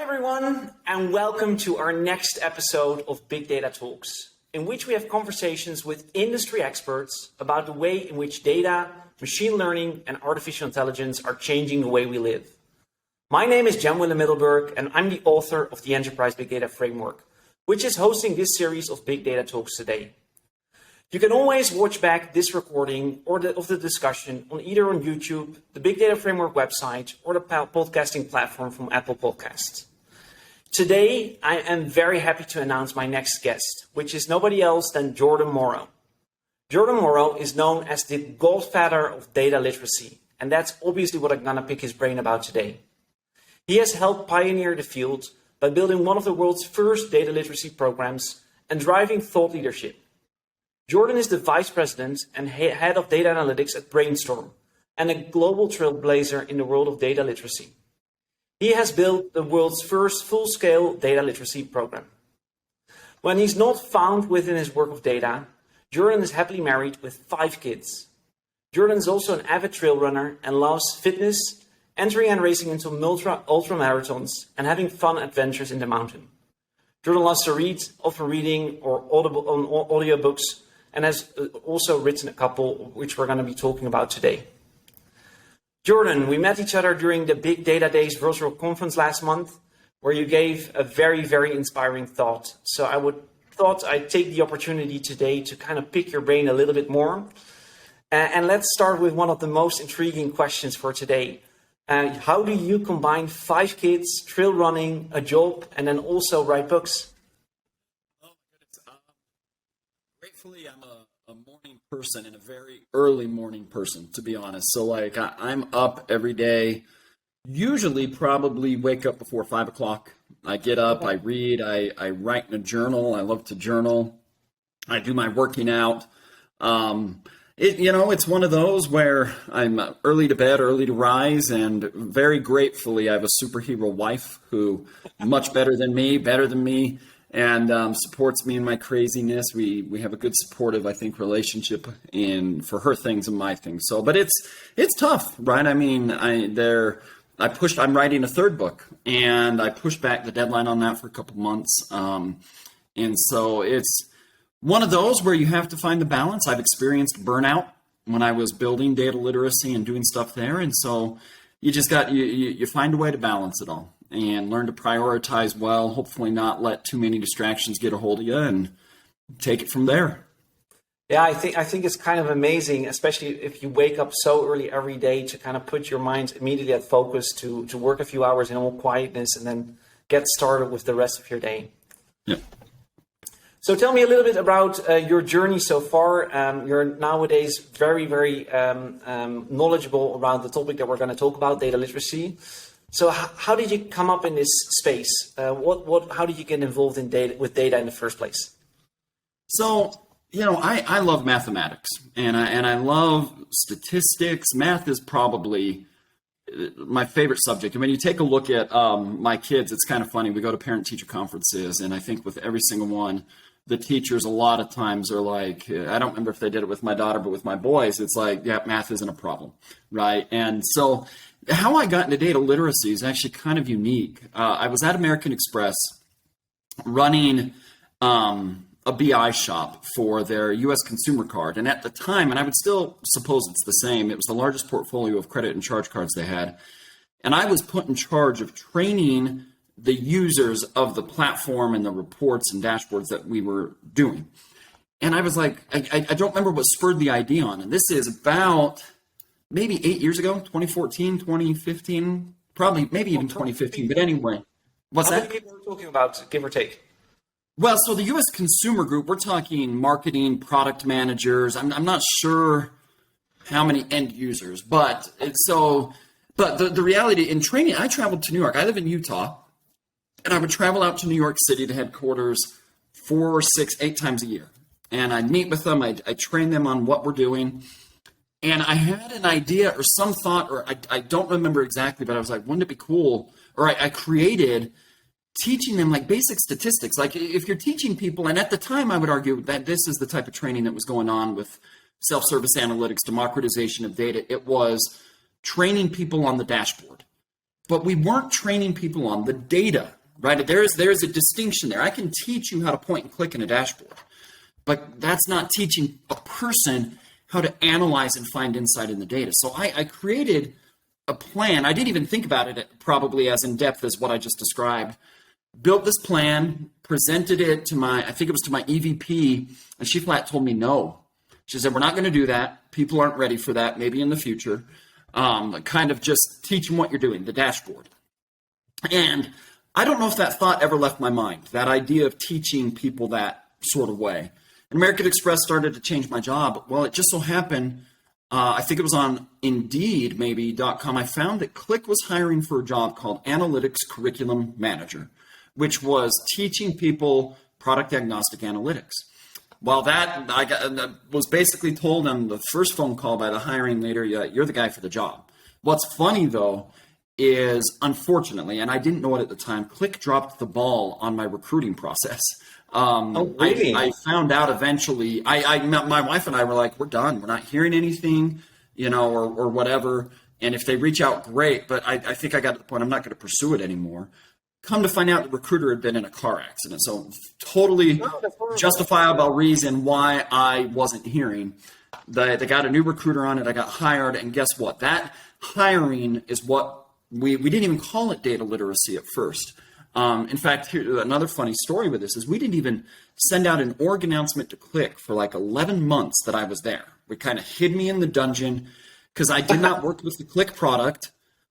everyone, and welcome to our next episode of Big Data Talks, in which we have conversations with industry experts about the way in which data, machine learning, and artificial intelligence are changing the way we live. My name is Jan-Willem Middelburg, and I'm the author of the Enterprise Big Data Framework, which is hosting this series of Big Data Talks today. You can always watch back this recording of the discussion on either on YouTube, the Big Data Framework website, or the podcasting platform from Apple Podcasts. Today, I am very happy to announce my next guest, which is nobody else than Jordan Morrow. Jordan Morrow is known as the Godfather of Data Literacy, and that's obviously what I'm going to pick his brain about today. He has helped pioneer the field by building one of the world's first data literacy programs and driving thought leadership. Jordan is the Vice President and Head of Data Analytics at BrainStorm and a global trailblazer in the world of data literacy. He has built the world's first full-scale data literacy program. When he's not found within his work of data, Jordan is happily married with 5 kids. Jordan is also an avid trail runner and loves fitness, entering and racing into ultra marathons, and having fun adventures in the mountain. Jordan loves to read, often reading or audiobooks, and has also written a couple, which we're going to be talking about today. Jordan, we met each other during the Big Data Days virtual conference last month, where you gave a very, very inspiring thought. So thought I'd take the opportunity today to kind of pick your brain a little bit more. And let's start with one of the most intriguing questions for today. How do you combine 5 kids, trail running, a job, and then also write books? Gratefully, I'm a morning person and a very early morning person, to be honest. So like I'm up every day, usually probably wake up before 5 o'clock. I get up, I read, I write in a journal. I love to journal. I do my working out. It's one of those where I'm early to bed, early to rise, and very gratefully, I have a superhero wife who much better than me, and supports me in my craziness. We have a good supportive, I think, relationship for her things and my things. So, but it's tough, right? I mean, I'm writing a 3rd book, and I pushed back the deadline on that for a couple months. And so it's one of those where you have to find the balance. I've experienced burnout when I was building data literacy and doing stuff there. And so you just you find a way to balance it all and learn to prioritize well, hopefully not let too many distractions get a hold of you, and take it from there. Yeah, I think it's kind of amazing, especially if you wake up so early every day, to kind of put your mind immediately at focus to work a few hours in all quietness and then get started with the rest of your day. Yeah. So tell me a little bit about your journey so far. You're nowadays very, very knowledgeable around the topic that we're going to talk about, data literacy. So how did you come up in this space? How did you get involved with data in the first place? So, I love mathematics and I love statistics. Math is probably my favorite subject. And when you take a look at my kids, it's kind of funny. We go to parent-teacher conferences, and I think with every single one, the teachers a lot of times are like, I don't remember if they did it with my daughter, but with my boys, it's like, yeah, math isn't a problem, right? And so how I got into data literacy is actually kind of unique. I was at American Express running a BI shop for their U.S. consumer card. And at the time, and I would still suppose it's the same, it was the largest portfolio of credit and charge cards they had. And I was put in charge of training the users of the platform and the reports and dashboards that we were doing. And I was like, I don't remember what spurred the idea on. And this is about maybe 8 years ago, 2014, 2015, probably maybe even 2015. But anyway, what's that? How many people are we talking about, give or take? Well, so the U.S. consumer group, we're talking marketing, product managers. I'm not sure how many end users, but the reality in training, I traveled to New York. I live in Utah, and I would travel out to New York City, the headquarters, 4, 6, 8 times a year. And I'd meet with them. I'd train them on what we're doing. And I had an idea or some thought, or I don't remember exactly, but I was like, wouldn't it be cool? Or I created teaching them like basic statistics. Like if you're teaching people, and at the time I would argue that this is the type of training that was going on with self-service analytics, democratization of data. It was training people on the dashboard. but we weren't training people on the data, right? There's a distinction there. I can teach you how to point and click in a dashboard, but that's not teaching a person how to analyze and find insight in the data. So I created a plan. I didn't even think about it probably as in depth as what I just described. Built this plan, presented it to I think it was to my EVP, and she flat told me no. She said, we're not going to do that. People aren't ready for that, maybe in the future. Kind of just teach them what you're doing, the dashboard. And I don't know if that thought ever left my mind, that idea of teaching people that sort of way. And American Express started to change my job. Well, it just so happened, I think it was on Indeed, maybe.com, I found that Click was hiring for a job called Analytics Curriculum Manager, which was teaching people product diagnostic analytics. Well, that I was basically told on the first phone call by the hiring leader, yeah, you're the guy for the job. What's funny, though, is unfortunately, and I didn't know it at the time, Click dropped the ball on my recruiting process. Really? I found out eventually. My wife and I were like, we're done. We're not hearing anything, or whatever. And if they reach out, great. But I think I got to the point I'm not going to pursue it anymore. Come to find out, the recruiter had been in a car accident. So totally justifiable reason why I wasn't hearing. They got a new recruiter on it. I got hired. And guess what? That hiring is what we didn't even call it data literacy at first. In fact, here, another funny story with this is we didn't even send out an org announcement to Click for like 11 months that I was there. We kind of hid me in the dungeon because I did not work with the Click product.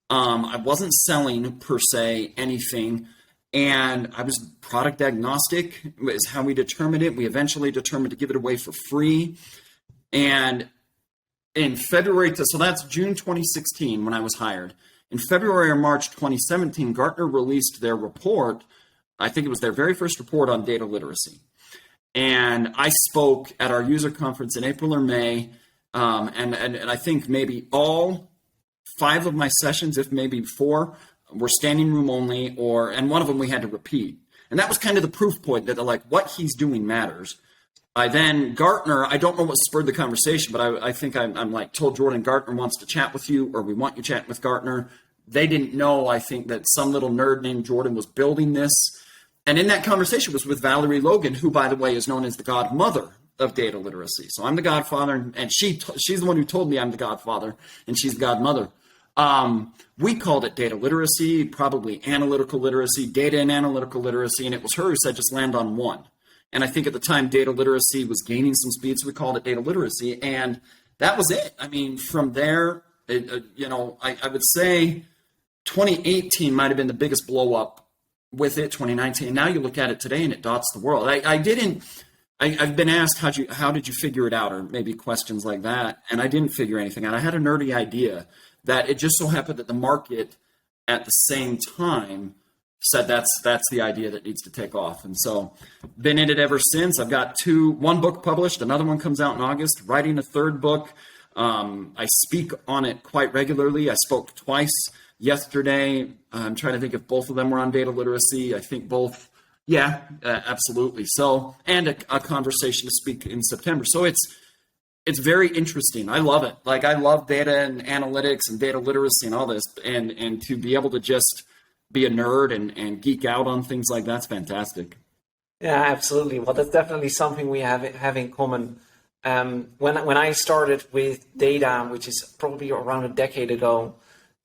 I wasn't selling per se anything, and I was product agnostic is how we determined it. We eventually determined to give it away for free. And in February, so that's June 2016 when I was hired. In February or March 2017, Gartner released their report. I think it was their very first report on data literacy. And I spoke at our user conference in April or May, and I think maybe all 5 of my sessions, if maybe 4, were standing room only, and one of them we had to repeat. And that was kind of the proof point that like what he's doing matters. Gartner, I don't know what spurred the conversation, but I think I'm like told Jordan, Gartner wants to chat with you, or we want you chatting with Gartner. They didn't know, I think, that some little nerd named Jordan was building this. And in that conversation was with Valerie Logan, who, by the way, is known as the godmother of data literacy. So I'm the godfather, and she's the one who told me I'm the godfather, and she's the godmother. We called it data literacy, probably analytical literacy, data and analytical literacy, and it was her who said just land on one. And I think at the time data literacy was gaining some speed, so we called it data literacy, and that was it. I mean, from there, I would say 2018 might have been the biggest blow up with it. 2019. Now you look at it today, and it dots the world. I've been asked how did you figure it out, or maybe questions like that, and I didn't figure anything out. I had a nerdy idea that it just so happened that the market at the same time said that's the idea that needs to take off. And so been in it ever since. I've got one book published, another one comes out in August, writing a third book. I speak on it quite regularly. I spoke twice yesterday. I'm trying to think if both of them were on data literacy. I think both. Yeah, absolutely. So, and a conversation to speak in September. So it's very interesting. I love it. Like I love data and analytics and data literacy and all this, and to be able to just be a nerd and geek out on things like that's fantastic. Yeah, absolutely. Well, that's definitely something we have in common. When I started with data, which is probably around a decade ago,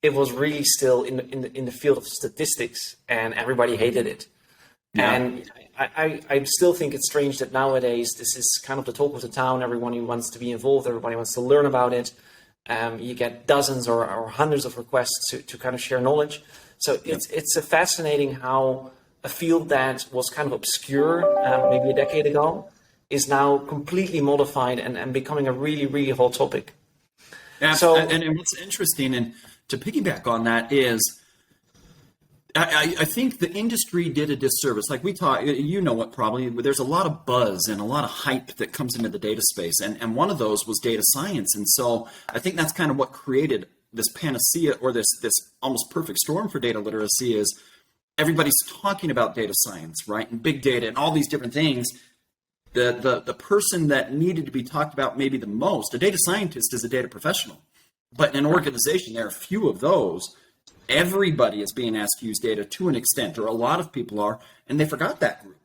it was really still in the field of statistics, and everybody hated it. Yeah. And I still think it's strange that nowadays this is kind of the talk of the town. Everybody wants to be involved. Everybody wants to learn about it. You get dozens or hundreds of requests to kind of share knowledge. So it's a fascinating how a field that was kind of obscure maybe a decade ago is now completely modified and becoming a really, really hot topic. Yeah, so, and what's interesting, and to piggyback on that, is I think the industry did a disservice. Like we talk, you know what, probably, there's a lot of buzz and a lot of hype that comes into the data space. And one of those was data science. And so I think that's kind of what created this panacea, or this almost perfect storm for data literacy, is everybody's talking about data science, right? And big data and all these different things. The person that needed to be talked about maybe the most, a data scientist is a data professional. But in an organization, there are few of those. everybody is being asked to use data to an extent, or a lot of people are, and they forgot that group.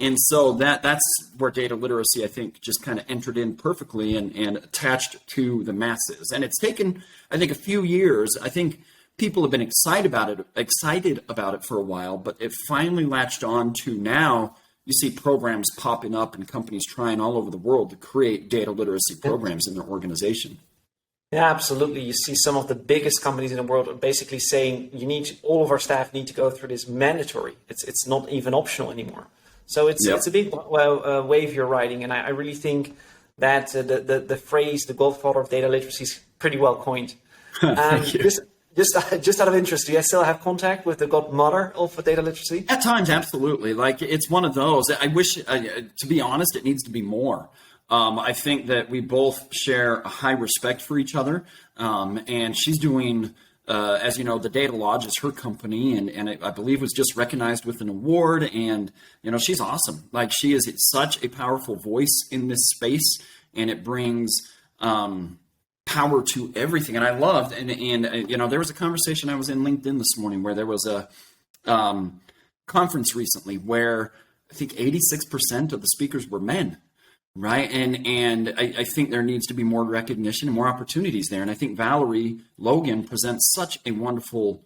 And so that's where data literacy, I think, just kind of entered in perfectly and attached to the masses. And it's taken, I think, a few years. I think people have been excited about it for a while, but it finally latched on to now. You see programs popping up and companies trying all over the world to create data literacy programs in their organization. Yeah, absolutely. You see some of the biggest companies in the world are basically saying all of our staff need to go through this mandatory. It's not even optional anymore. So it's a big wave you're riding, and I really think that the phrase "the Godfather of Data Literacy" is pretty well coined. Thank you. Just out of interest, do you still have contact with the godmother of data literacy? At times, absolutely. Like, it's one of those. I wish, to be honest, it needs to be more. I think that we both share a high respect for each other, and she's doing. As you know, the Data Lodge is her company, and I believe was just recognized with an award. And she's awesome. Like, she is such a powerful voice in this space, and it brings power to everything. And I loved, and there was a conversation I was in LinkedIn this morning where there was a conference recently where I think 86% of the speakers were men. Right. And I think there needs to be more recognition and more opportunities there. And I think Valerie Logan presents such a wonderful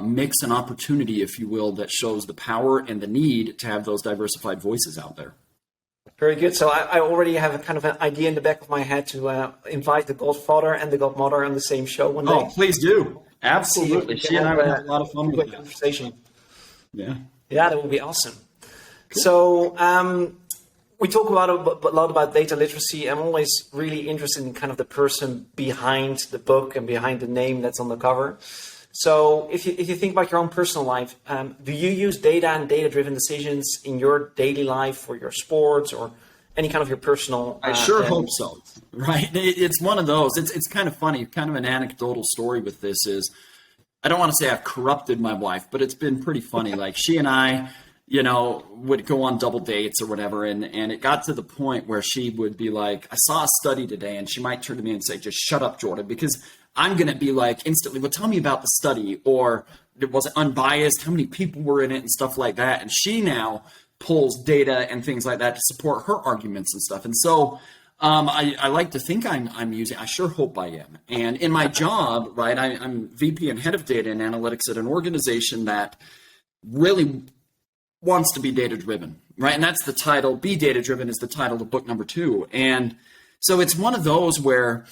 mix and opportunity, if you will, that shows the power and the need to have those diversified voices out there. Very good. So I already have a kind of an idea in the back of my head to invite the Godfather and the Godmother on the same show one day. Oh, please do. Absolutely. She and I would have a lot of fun with that conversation. Yeah. Yeah, that would be awesome. Cool. So, we talk a lot about data literacy. I'm always really interested in kind of the person behind the book and behind the name that's on the cover. So if you think about your own personal life, do you use data and data-driven decisions in your daily life for your sports or any kind of your personal... I sure hope so, right? It's one of those. It's kind of funny, kind of an anecdotal story with this is, I don't want to say I've corrupted my wife, but it's been pretty funny. Like, she and I... would go on double dates or whatever. And it got to the point where she would be like, I saw a study today, and she might turn to me and say, just shut up, Jordan, because I'm going to be like instantly, well, tell me about the study, or was it unbiased? How many people were in it and stuff like that? And she now pulls data and things like that to support her arguments and stuff. And so I like to think I'm using, I sure hope I am. And in my job, right, I'm VP and head of data and analytics at an organization that really wants to be data-driven, right? And that's the title. Be Data-Driven is the title of book number 2. And so it's one of those where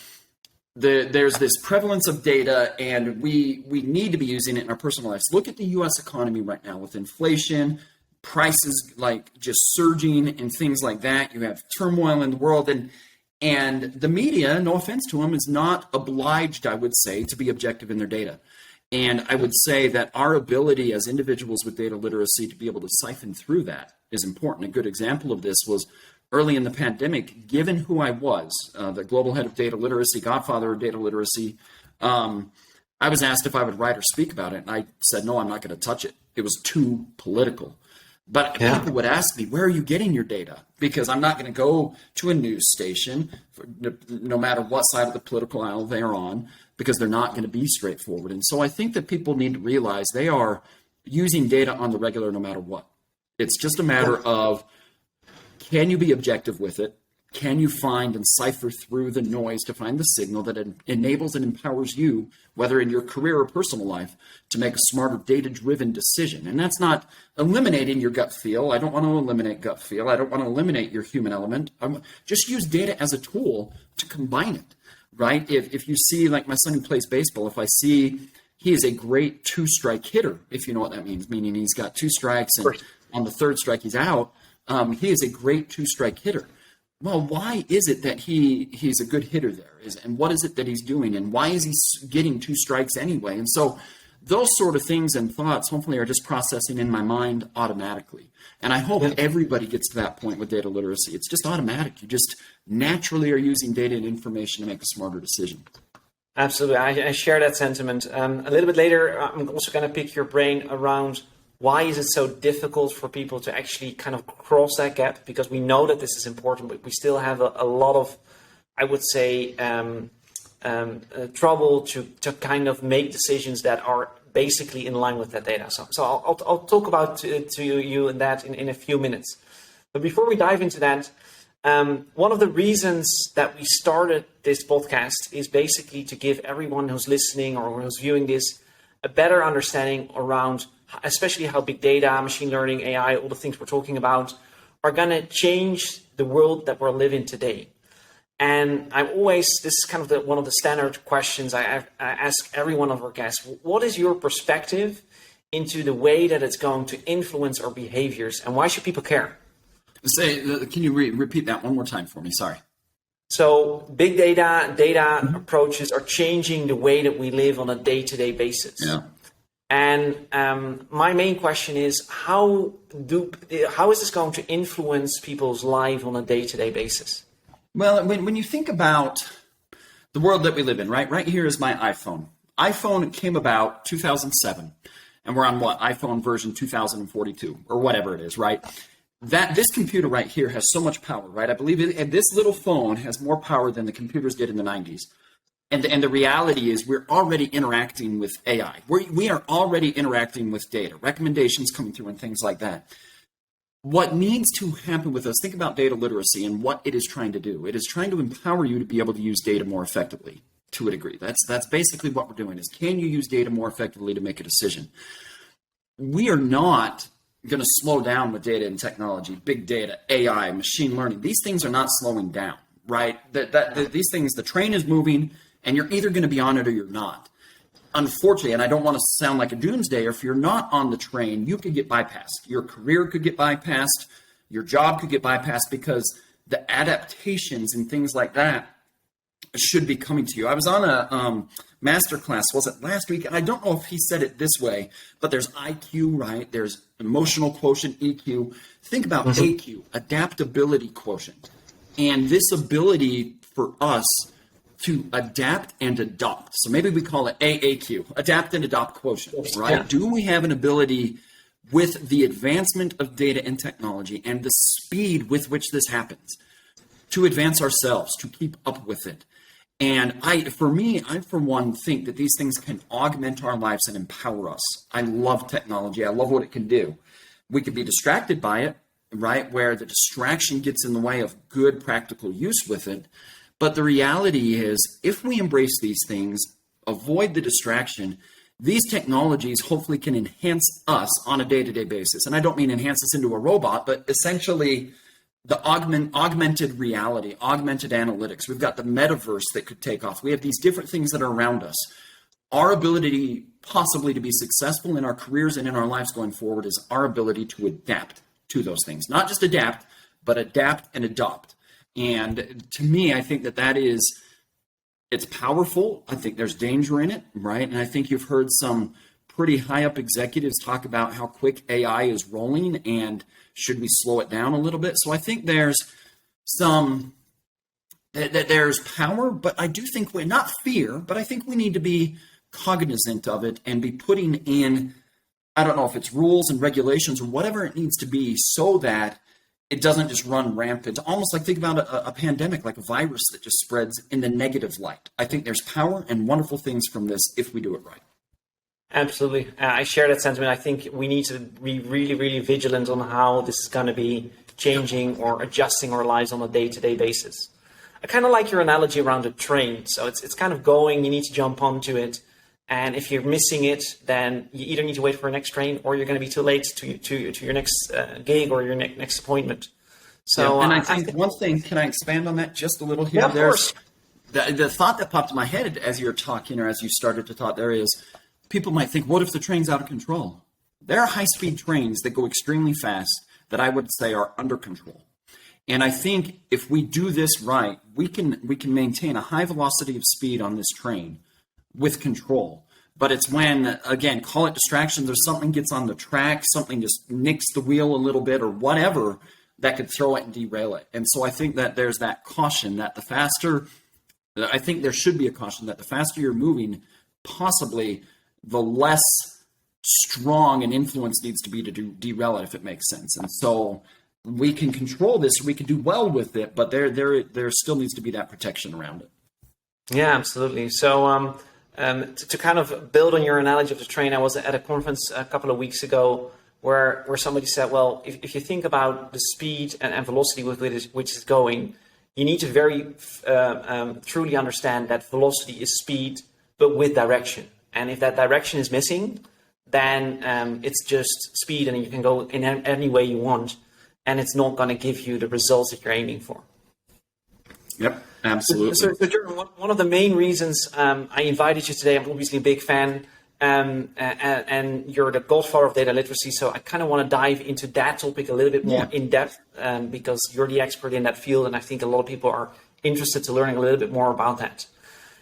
there's this prevalence of data, and we need to be using it in our personal lives. Look at the U.S. economy right now with inflation, prices like just surging and things like that. You have turmoil in the world, and the media, no offense to them, is not obliged, I would say, to be objective in their data. And I would say that our ability as individuals with data literacy to be able to siphon through that is important. A good example of this was early in the pandemic, given who I was, the global head of data literacy, Godfather of Data Literacy, I was asked if I would write or speak about it. And I said, no, I'm not going to touch it. It was too political. But people would ask me, where are you getting your data? Because I'm not going to go to a news station, no matter what side of the political aisle they're on, because they're not going to be straightforward. And so I think that people need to realize they are using data on the regular no matter what. It's just a matter of, can you be objective with it? Can you find and cipher through the noise to find the signal that enables and empowers you, whether in your career or personal life, to make a smarter data-driven decision? And that's not eliminating your gut feel. I don't want to eliminate gut feel. I don't want to eliminate your human element. Just use data as a tool to combine it, right? If you see, like my son who plays baseball, if I see he is a great two-strike hitter, if you know what that means, meaning he's got 2 strikes and on the 3rd strike he's out, he is a great two-strike hitter. Well, why is it that he's a good hitter there? And what is it that he's doing? And why is he getting 2 strikes anyway? And so those sort of things and thoughts hopefully are just processing in my mind automatically. And I hope everybody gets to that point with data literacy. It's just automatic. You just naturally are using data and information to make a smarter decision. Absolutely. I share that sentiment. A little bit later, I'm also going to pick your brain around why is it so difficult for people to actually kind of cross that gap? Because we know that this is important, but we still have a lot of, I would say, trouble to kind of make decisions that are basically in line with that data. So I'll talk about to you in that in a few minutes. But before we dive into that, one of the reasons that we started this podcast is basically to give everyone who's listening or who's viewing this a better understanding around, especially how big data, machine learning, AI, all the things we're talking about are going to change the world that we're living today. And this is kind of one of the standard questions I ask every one of our guests. What is your perspective into the way that it's going to influence our behaviors, and why should people care? Can you repeat that one more time for me? Sorry. So big data approaches are changing the way that we live on a day-to-day basis. Yeah. And my main question is, how is this going to influence people's life on a day-to-day basis? Well, when you think about the world that we live in, right here is my iPhone. iPhone came about 2007, and we're on iPhone version 2042 or whatever it is, right? This computer right here has so much power, right? I believe this little phone has more power than the computers did in the 90s. And the reality is we're already interacting with AI. We are already interacting with data, recommendations coming through and things like that. What needs to happen with us, think about data literacy and what it is trying to do. It is trying to empower you to be able to use data more effectively to a degree. That's basically what we're doing is, can you use data more effectively to make a decision? We are not going to slow down with data and technology, big data, AI, machine learning. These things are not slowing down, right? These things, the train is moving and you're either going to be on it or you're not. Unfortunately, and I don't want to sound like a doomsdayer, if you're not on the train, you could get bypassed. Your career could get bypassed. Your job could get bypassed because the adaptations and things like that should be coming to you. I was on a masterclass, was it last week? And I don't know if he said it this way, but there's IQ, right? There's emotional quotient, EQ. Think about AQ, adaptability quotient. And this ability for us to adapt and adopt. So maybe we call it AAQ, adapt and adopt quotient, right? Yeah. Do we have an ability with the advancement of data and technology and the speed with which this happens to advance ourselves, to keep up with it? And I for one think that these things can augment our lives and empower us. I love technology. I love what it can do. We could be distracted by it, right? Where the distraction gets in the way of good practical use with it. But the reality is, if we embrace these things, avoid the distraction, these technologies hopefully can enhance us on a day-to-day basis. And I don't mean enhance us into a robot, but essentially the augmented reality, augmented analytics. We've got the metaverse that could take off. We have these different things that are around us. Our ability possibly to be successful in our careers and in our lives going forward is our ability to adapt to those things. Not just adapt, but adapt and adopt. And to me, I think it's powerful. I think there's danger in it, right? And I think you've heard some pretty high up executives talk about how quick AI is rolling and should we slow it down a little bit. So I think there's power, but I do think not fear, but I think we need to be cognizant of it and be putting in, I don't know if it's rules and regulations or whatever it needs to be so that it doesn't just run rampant. Almost like think about a pandemic, like a virus that just spreads in the negative light. I think there's power and wonderful things from this if we do it right. Absolutely. I share that sentiment. I think we need to be really, really vigilant on how this is going to be changing or adjusting our lives on a day-to-day basis. I kind of like your analogy around a train. So it's kind of going, you need to jump onto it. And if you're missing it, then you either need to wait for a next train or you're going to be too late to your next gig or your next appointment. So, yeah, and I think one thing, can I expand on that just a little here? Yeah, of course. The thought that popped in my head as you're talking or as you started to talk there is, people might think, what if the train's out of control? There are high-speed trains that go extremely fast that I would say are under control. And I think if we do this right, we can maintain a high velocity of speed on this train with control. But it's when, again, call it distractions or something gets on the track, something just nicks the wheel a little bit or whatever that could throw it and derail it. And so I think that there's that caution that I think there should be a caution that the faster you're moving, possibly the less strong an influence needs to be to derail it, if it makes sense. And so we can control this, we can do well with it, but there still needs to be that protection around it. Yeah, absolutely. So to kind of build on your analogy of the train, I was at a conference a couple of weeks ago where somebody said, well, if you think about the speed and velocity with which it's going, you need to very truly understand that velocity is speed, but with direction. And if that direction is missing, then it's just speed and you can go in any way you want, and it's not going to give you the results that you're aiming for. Yep, absolutely. So Jordan, one of the main reasons I invited you today, I'm obviously a big fan, and you're the Godfather of Data Literacy, so I kind of want to dive into that topic a little bit more in depth, because you're the expert in that field, and I think a lot of people are interested to learning a little bit more about that.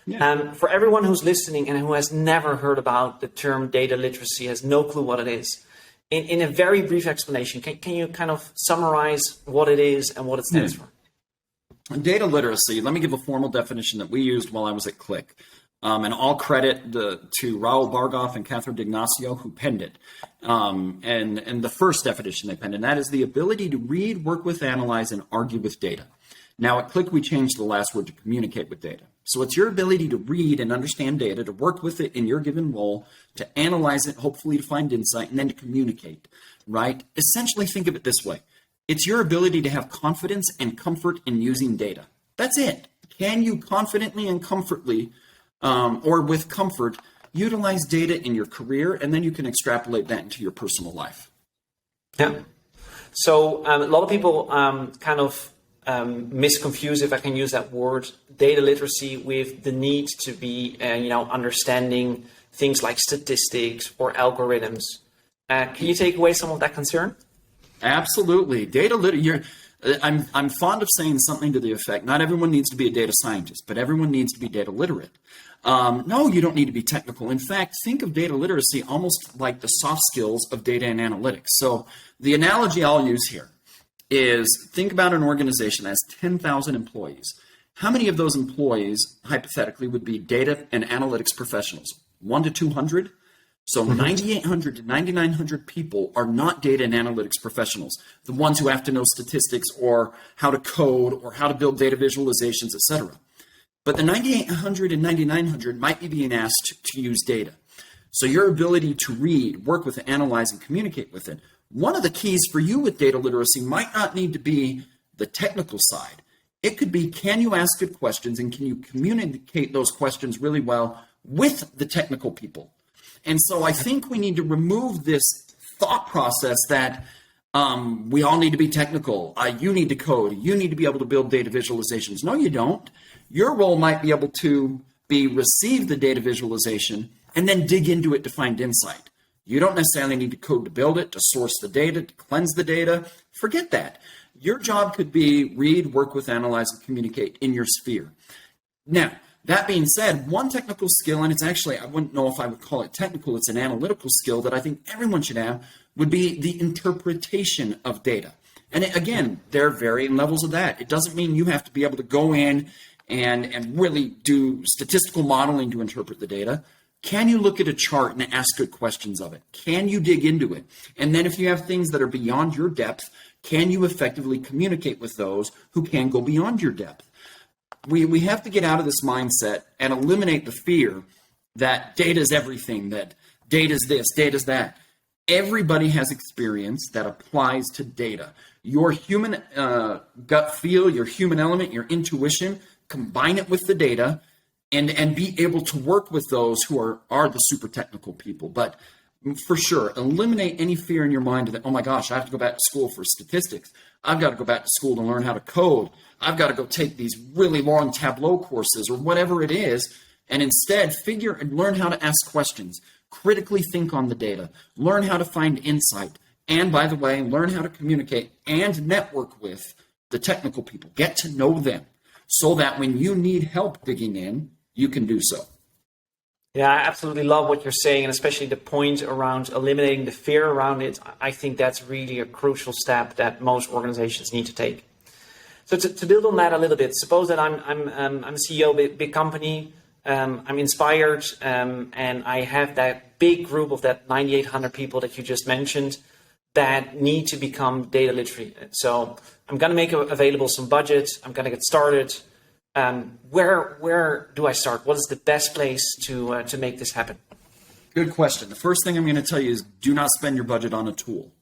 Yeah. For everyone who's listening and who has never heard about the term data literacy, has no clue what it is, in a very brief explanation, can you kind of summarize what it is and what it stands for? Data literacy, let me give a formal definition that we used while I was at Click. And all credit to Raul Bargoff and Catherine D'Ignacio, who penned it. And the first definition they penned, and that is the ability to read, work with, analyze, and argue with data. Now at Click, we changed the last word to communicate with data. So it's your ability to read and understand data, to work with it in your given role, to analyze it, hopefully to find insight, and then to communicate, right? Essentially, think of it this way. It's your ability to have confidence and comfort in using data. That's it. Can you confidently and comfortably, or with comfort, utilize data in your career, and then you can extrapolate that into your personal life? Yeah. So a lot of people kind of misconfuse, if I can use that word, data literacy with the need to be, understanding things like statistics or algorithms. Can you take away some of that concern? Absolutely. I'm fond of saying something to the effect, not everyone needs to be a data scientist, but everyone needs to be data literate. No, you don't need to be technical. In fact, think of data literacy almost like the soft skills of data and analytics. So the analogy I'll use here is, think about an organization that has 10,000 employees. How many of those employees, hypothetically, would be data and analytics professionals? 1 to 200? So 9,800 to 9,900 people are not data and analytics professionals, the ones who have to know statistics or how to code or how to build data visualizations, etc. But the 9,800 and 9,900 might be being asked to use data. So your ability to read, work with it, analyze, and communicate with it. One of the keys for you with data literacy might not need to be the technical side. It could be, can you ask good questions and can you communicate those questions really well with the technical people? And so I think we need to remove this thought process that we all need to be technical. You need to code. You need to be able to build data visualizations. No, you don't. Your role might be able to receive the data visualization and then dig into it to find insight. You don't necessarily need to code to build it, to source the data, to cleanse the data. Forget that. Your job could be read, work with, analyze, and communicate in your sphere. Now, that being said, one technical skill, and it's actually, I wouldn't know if I would call it technical, it's an analytical skill that I think everyone should have, would be the interpretation of data. And again, there are varying levels of that. It doesn't mean you have to be able to go in and really do statistical modeling to interpret the data. Can you look at a chart and ask good questions of it? Can you dig into it? And then if you have things that are beyond your depth, can you effectively communicate with those who can go beyond your depth? We have to get out of this mindset and eliminate the fear that data is everything, that data is this, data is that. Everybody has experience that applies to data. Your human gut feel, your human element, your intuition, combine it with the data and be able to work with those who are the super technical people. But for sure, eliminate any fear in your mind that, oh my gosh, I have to go back to school for statistics. I've got to go back to school to learn how to code. I've got to go take these really long Tableau courses or whatever it is, and instead figure and learn how to ask questions, critically think on the data, learn how to find insight, and by the way, learn how to communicate and network with the technical people. Get to know them so that when you need help digging in, you can do so. Yeah, I absolutely love what you're saying, and especially the point around eliminating the fear around it. I think that's really a crucial step that most organizations need to take. So to build on that a little bit, suppose that I'm a CEO of a big company, I'm inspired, and I have that big group of that 9,800 people that you just mentioned that need to become data literate. So I'm going to make available some budget. I'm going to get started. where do I start? What is the best place to make this happen? Good question. The first thing I'm going to tell you is do not spend your budget on a tool.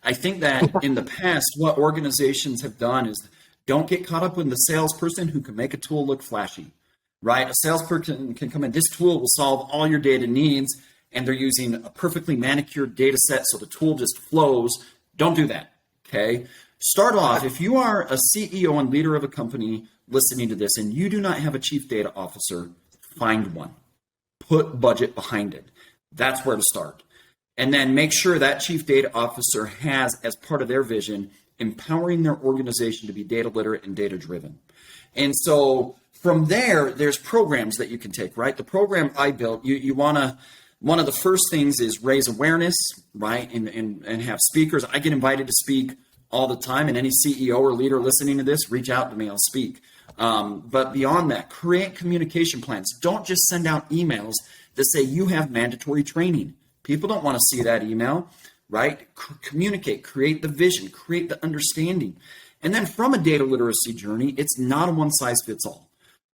I think that in the past, what organizations have done is don't get caught up with the salesperson who can make a tool look flashy, right? A salesperson can come in, this tool will solve all your data needs, and they're using a perfectly manicured data set so the tool just flows. Don't do that, okay? Start off, if you are a CEO and leader of a company listening to this and you do not have a chief data officer, find one. Put budget behind it. That's where to start. And then make sure that chief data officer has, as part of their vision, empowering their organization to be data literate and data driven. And so from there, there's programs that you can take, right? The program I built, you want to, one of the first things is raise awareness, right? And have speakers. I get invited to speak all the time, and any CEO or leader listening to this, reach out to me, I'll speak. But beyond that, create communication plans. Don't just send out emails that say you have mandatory training. People don't want to see that email, right? Communicate, create the vision, create the understanding. And then from a data literacy journey, it's not a one size fits all.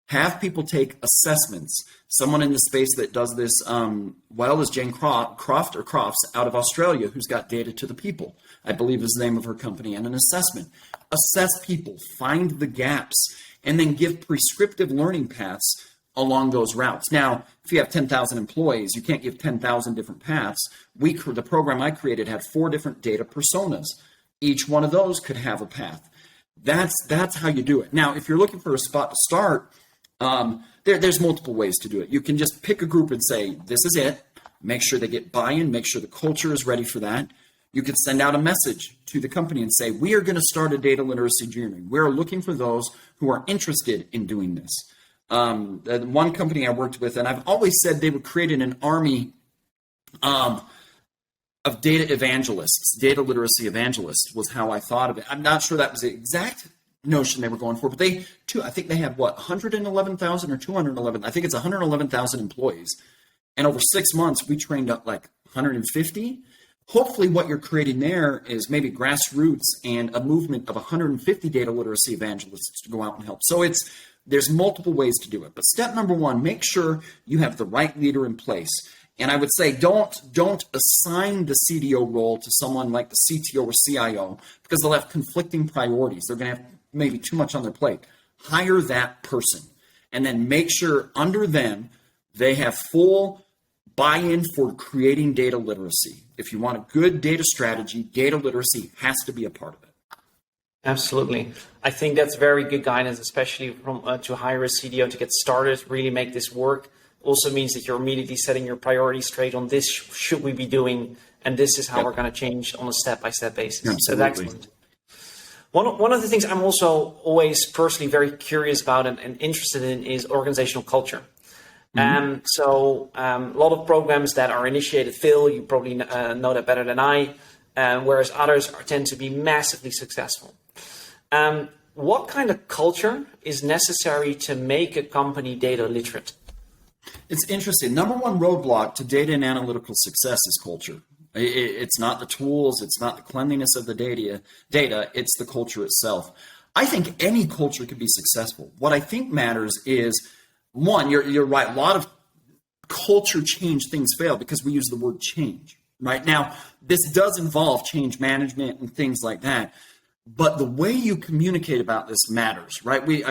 Have people take assessments. Someone in the space that does this well is Jane Crofts out of Australia, who's got Data to the People, I believe is the name of her company, and an assessment. Assess people, find the gaps, and then give prescriptive learning paths along those routes. Now, if you have 10,000 employees, you can't give 10,000 different paths. The program I created had 4 different data personas. Each one of those could have a path. That's how you do it. Now, if you're looking for a spot to start, there's multiple ways to do it. You can just pick a group and say, this is it. Make sure they get buy-in, make sure the culture is ready for that. You could send out a message to the company and say, we are going to start a data literacy journey. We're looking for those who are interested in doing this. One company I worked with, and I've always said they were creating an army of data evangelists. Data literacy evangelists was how I thought of it. I'm not sure that was the exact notion they were going for, but I think they had 111,000 or 211. I think it's 111,000 employees. And over 6 months, we trained up like 150. Hopefully what you're creating there is maybe grassroots and a movement of 150 data literacy evangelists to go out and help. So there's multiple ways to do it. But step number 1, make sure you have the right leader in place. And I would say don't assign the CDO role to someone like the CTO or CIO because they'll have conflicting priorities. They're going to have maybe too much on their plate. Hire that person and then make sure under them they have full buy-in for creating data literacy. If you want a good data strategy, data literacy has to be a part of it. Absolutely. I think that's very good guidance, especially from to hire a CDO to get started, really make this work. Also means that you're immediately setting your priorities straight on this should we be doing, and this is how we're going to change on a step-by-step basis. Absolutely. So that's excellent. One of the things I'm also always personally very curious about and interested in is organizational culture. So a lot of programs that are initiated fail. You probably know that better than I, whereas others tend to be massively successful. What kind of culture is necessary to make a company data literate? It's interesting. Number 1 roadblock to data and analytical success is culture. It's not the tools. It's not the cleanliness of the data. It's the culture itself. I think any culture could be successful. What I think matters is, 1, you're right. A lot of culture change things fail because we use the word change. Right now, this does involve change management and things like that. But the way you communicate about this matters, right? We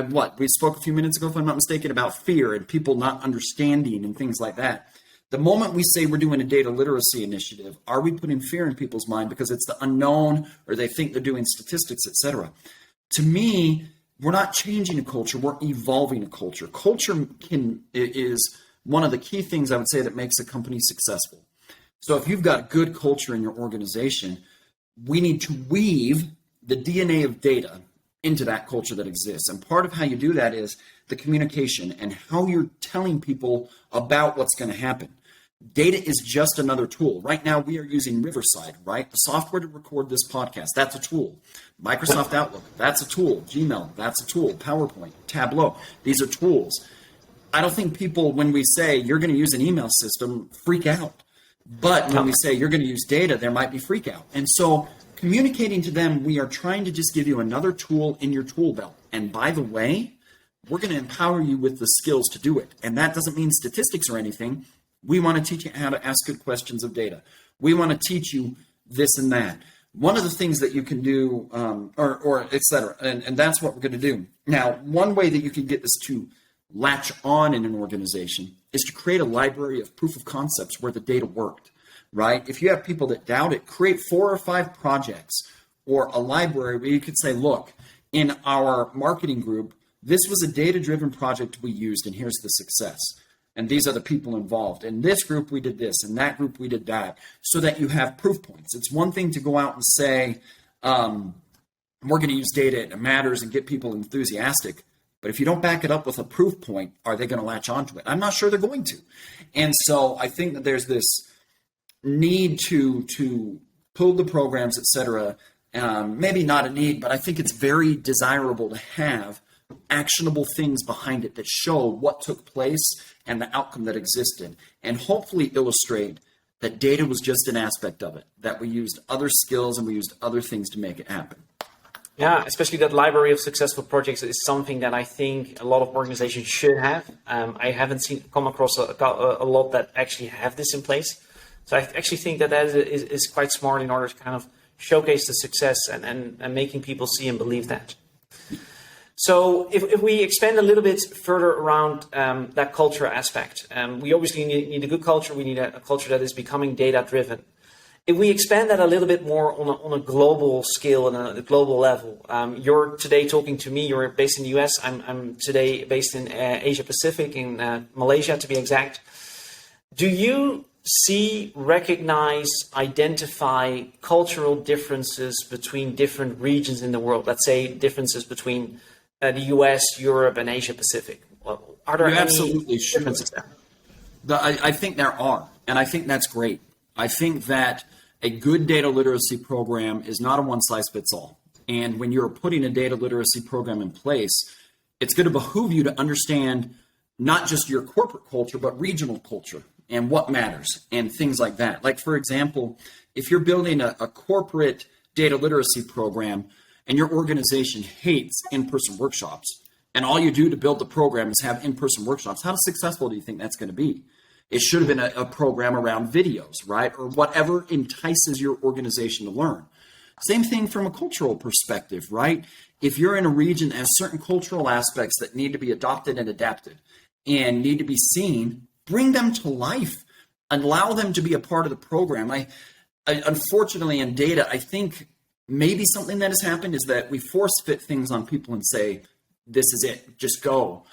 spoke a few minutes ago, if I'm not mistaken, about fear and people not understanding and things like that. The moment we say we're doing a data literacy initiative, are we putting fear in people's mind because it's the unknown or they think they're doing statistics, et cetera? To me, we're not changing a culture, we're evolving a culture. Culture is one of the key things I would say that makes a company successful. So if you've got good culture in your organization, we need to weave the DNA of data into that culture that exists. And part of how you do that is the communication and how you're telling people about what's going to happen. Data is just another tool. Right now, we are using Riverside, right? The software to record this podcast, that's a tool. Microsoft Outlook, that's a tool. Gmail, that's a tool. PowerPoint, Tableau, these are tools. I don't think people, when we say you're going to use an email system, freak out. But when we say you're going to use data, there might be freak out. And so communicating to them, we are trying to just give you another tool in your tool belt. And by the way, We're going to empower you with the skills to do it. And that doesn't mean statistics or anything. We want to teach you how to ask good questions of data. We want to teach you this and that. One of the things that you can do, or et cetera, and that's what we're going to do. Now, one way that you can get this to latch on in an organization is to create a library of proof of concepts where the data worked, right? If you have people that doubt it, create 4 or 5 projects or a library where you could say, look, in our marketing group, this was a data-driven project we used, and here's the success. And these are the people involved. In this group, we did this. In that group, we did that. So that you have proof points. It's one thing to go out and say, we're going to use data, it matters, and get people enthusiastic. But if you don't back it up with a proof point, are they going to latch onto it? I'm not sure they're going to. And so I think that there's this need to pull the programs, et cetera. Maybe not a need, but I think it's very desirable to have actionable things behind it that show what took place and the outcome that existed, and hopefully illustrate that data was just an aspect of it, that we used other skills and we used other things to make it happen. Yeah, especially that library of successful projects is something that I think a lot of organizations should have. I haven't come across a lot that actually have this in place. So I actually think that is quite smart in order to kind of showcase the success and making people see and believe that. So if we expand a little bit further around that culture aspect, we obviously need a good culture. We need a culture that is becoming data-driven. If we expand that a little bit more on a global scale and a global level, you're today talking to me. You're based in the US. I'm today based in Asia Pacific, in Malaysia to be exact. Do you see, recognize, identify cultural differences between different regions in the world? Let's say differences between the US, Europe, and Asia Pacific. Are there any differences there? I think there are, and I think that's great. I think that a good data literacy program is not a one-size-fits-all. And when you're putting a data literacy program in place, it's going to behoove you to understand not just your corporate culture, but regional culture and what matters and things like that. Like, for example, if you're building a corporate data literacy program and your organization hates in-person workshops, and all you do to build the program is have in-person workshops, how successful do you think that's going to be? It should have been a program around videos, right? Or whatever entices your organization to learn. Same thing from a cultural perspective, right? If you're in a region that has certain cultural aspects that need to be adopted and adapted and need to be seen, bring them to life. Allow them to be a part of the program. I unfortunately, in data, I think maybe something that has happened is that we force fit things on people and say, this is it, just go.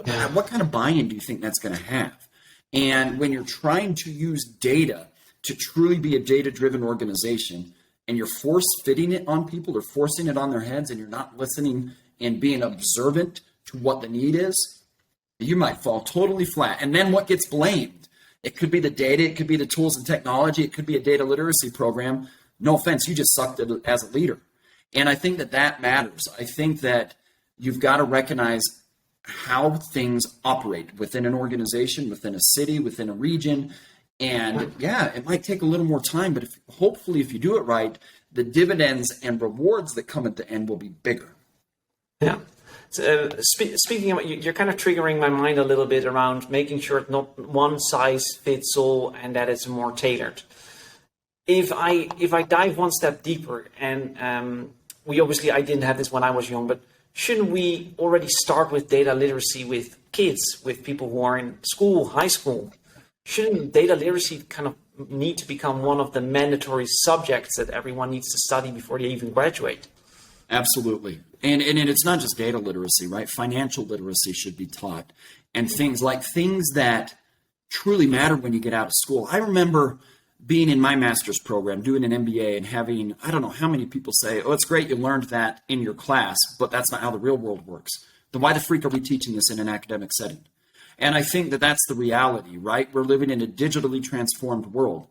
Yeah. What kind of buy-in do you think that's going to have? And when you're trying to use data to truly be a data-driven organization and you're force-fitting it on people or forcing it on their heads and you're not listening and being observant to what the need is, you might fall totally flat. And then what gets blamed? It could be the data, it could be the tools and technology, it could be a data literacy program. No offense, you just sucked as a leader. And I think that matters. I think that you've got to recognize how things operate within an organization, within a city, within a region. And yeah, it might take a little more time, but hopefully if you do it right, the dividends and rewards that come at the end will be bigger. Yeah. So, speaking of, you're kind of triggering my mind a little bit around making sure it's not one size fits all and that it's more tailored. If I dive one step deeper, and I didn't have this when I was young, but shouldn't we already start with data literacy with kids, with people who are in school, high school? Shouldn't data literacy kind of need to become one of the mandatory subjects that everyone needs to study before they even graduate? Absolutely. And it's not just data literacy, right? Financial literacy should be taught. And things that truly matter when you get out of school. I remember being in my master's program, doing an MBA and having, I don't know how many people say, oh, it's great you learned that in your class, but that's not how the real world works. Then why the freak are we teaching this in an academic setting? And I think that that's the reality, right? We're living in a digitally transformed world.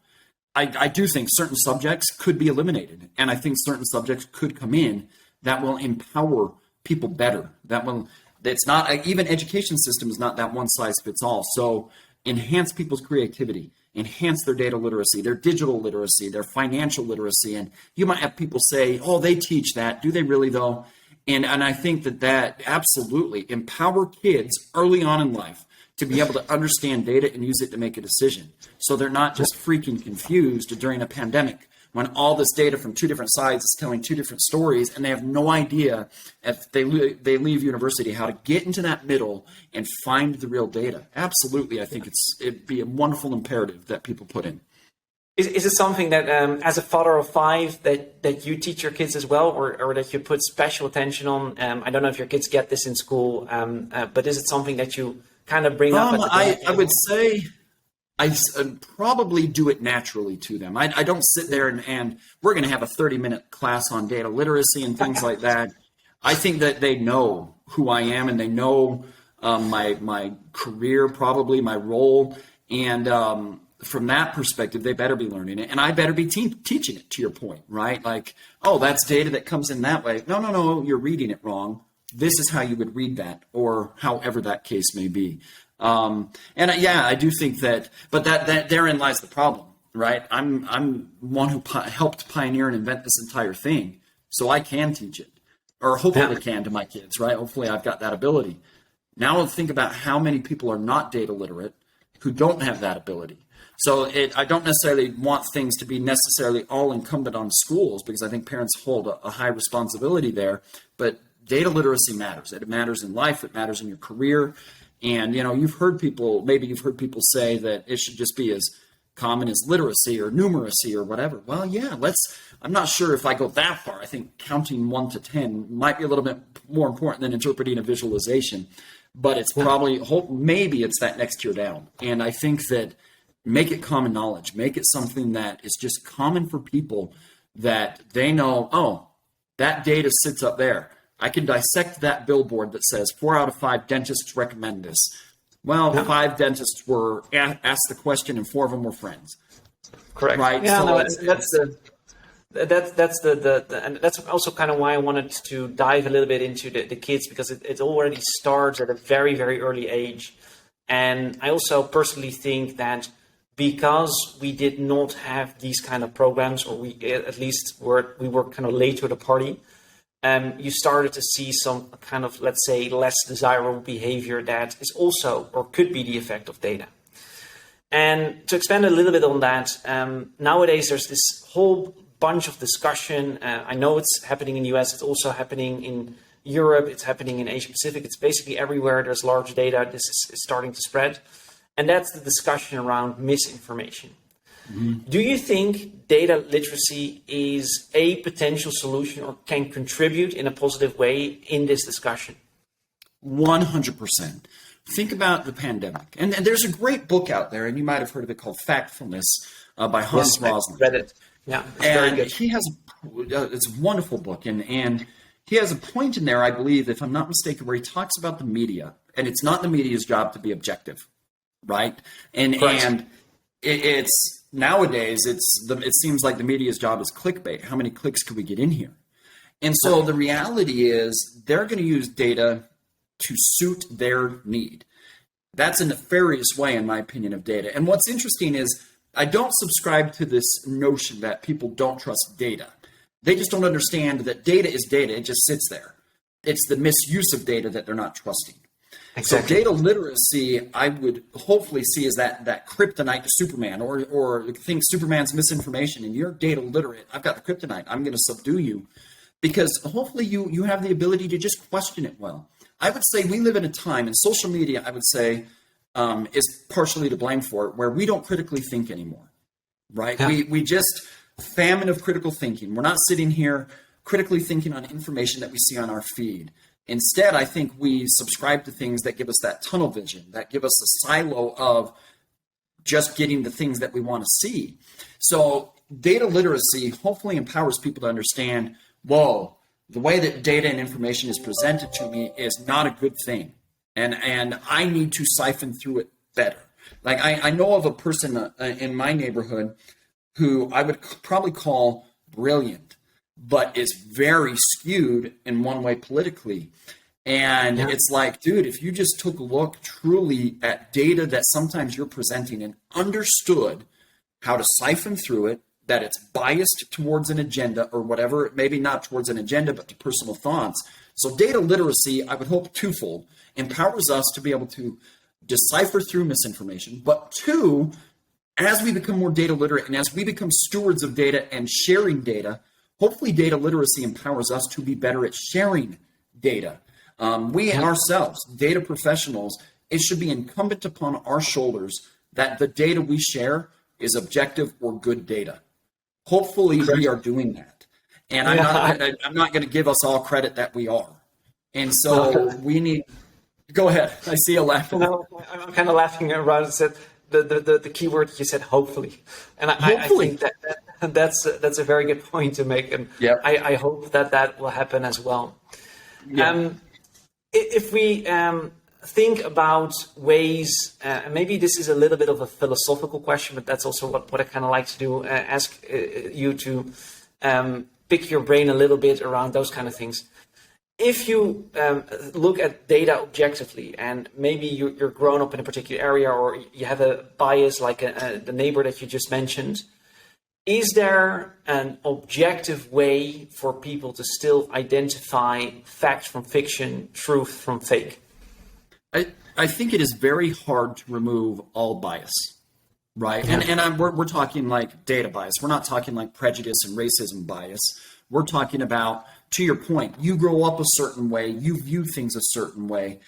I do think certain subjects could be eliminated. And I think certain subjects could come in that will empower people better. It's not, even education system is not that one size fits all. So enhance people's creativity, enhance their data literacy, their digital literacy, their financial literacy. And you might have people say, oh, they teach that. Do they really though? And I think that absolutely empower kids early on in life to be able to understand data and use it to make a decision. So they're not just freaking confused during a pandemic when all this data from two different sides is telling two different stories, and they have no idea if they leave university how to get into that middle and find the real data. Absolutely, I think it'd be a wonderful imperative that people put in. Is it something that, as a father of five, that you teach your kids as well, or that you put special attention on? I don't know if your kids get this in school, but is it something that you kind of bring up? I would say I probably do it naturally to them. I don't sit there and we're going to have a 30-minute class on data literacy and things like that. I think that they know who I am, and they know my career, probably my role, and from that perspective, they better be learning it, and I better be teaching it, to your point, right? Like, oh, that's data that comes in that way. No, you're reading it wrong. This is how you would read that, or however that case may be. I do think that, but that therein lies the problem, right? I'm one who helped pioneer and invent this entire thing, so I can teach it, or hopefully can to my kids, right? Hopefully I've got that ability. Now think about how many people are not data literate who don't have that ability. So I don't necessarily want things to be necessarily all incumbent on schools, because I think parents hold a high responsibility there. But data literacy matters. It matters in life. It matters in your career. And, maybe you've heard people say that it should just be as common as literacy or numeracy or whatever. Well, yeah, I'm not sure if I go that far. I think counting 1 to 10 might be a little bit more important than interpreting a visualization. But it's probably, maybe it's that next tier down. And I think that make it common knowledge. Make it something that is just common for people, that they know, oh, that data sits up there. I can dissect that billboard that says 4 out of 5 dentists recommend this. Well, 5 dentists were asked the question, and 4 of them were friends. Correct. Right. Yeah, so and that's also kind of why I wanted to dive a little bit into the kids, because it already starts at a very, very early age. And I also personally think that because we did not have these kind of programs, or we were kind of late to the party, you started to see some kind of, let's say, less desirable behavior that is also, or could be, the effect of data. And to expand a little bit on that, nowadays there's this whole bunch of discussion. I know it's happening in the US, it's also happening in Europe, it's happening in Asia Pacific. It's basically everywhere there's large data, this is starting to spread. And that's the discussion around misinformation. Mm-hmm. Do you think data literacy is a potential solution, or can contribute in a positive way in this discussion? 100%. Think about the pandemic. And there's a great book out there, and you might have heard of it, called Factfulness by Hans Rosling. I read it. Yeah, it's and very good. He has it's a wonderful book, and he has a point in there, I believe, if I'm not mistaken, where he talks about the media, and it's not the media's job to be objective, right? And it's nowadays it seems like the media's job is clickbait. How many clicks can we get in here? And so the reality is they're going to use data to suit their need. That's a nefarious way, in my opinion, of data. And what's interesting is I don't subscribe to this notion that people don't trust data. They just don't understand that data is data. It just sits there. It's the misuse of data that they're not trusting. Exactly. So data literacy, I would hopefully see as that kryptonite to Superman, or think Superman's misinformation, and you're data literate. I've got the kryptonite. I'm going to subdue you, because hopefully you have the ability to just question it well. I would say we live in a time, and social media, I would say, is partially to blame for it, where we don't critically think anymore, right? Yeah. We just famine of critical thinking. We're not sitting here critically thinking on information that we see on our feed. Instead, I think we subscribe to things that give us that tunnel vision, that give us a silo of just getting the things that we want to see. So data literacy hopefully empowers people to understand, whoa, the way that data and information is presented to me is not a good thing. And I need to siphon through it better. Like I know of a person in my neighborhood who I would probably call brilliant, but is very skewed in one way politically. And it's like, dude, if you just took a look truly at data that sometimes you're presenting and understood how to siphon through it, that it's biased towards an agenda or whatever, maybe not towards an agenda, but to personal thoughts, So data literacy, I would hope twofold, empowers us to be able to decipher through misinformation, but two, as we become more data literate and as we become stewards of data and sharing data, hopefully data literacy empowers us to be better at sharing data. We ourselves, data professionals, it should be incumbent upon our shoulders that the data we share is objective or good data. Hopefully we are doing that. And I'm not going to give us all credit that we are. And so we need, go ahead. I see you laughing. No, I'm kind of laughing around the key word you said, hopefully. And I think that's a very good point to make. And I hope that will happen as well. Yeah. If we think about ways, maybe this is a little bit of a philosophical question, but that's also what I kind of like to do, ask you to pick your brain a little bit around those kind of things. If you look at data objectively, and maybe you're grown up in a particular area, or you have a bias like the neighbor that you just mentioned, is there an objective way for people to still identify fact from fiction, truth from fake? I think it is very hard to remove all bias, right? Yeah. And we're talking like data bias. We're not talking like prejudice and racism bias. We're talking about, to your point, you grow up a certain way, you view things a certain way.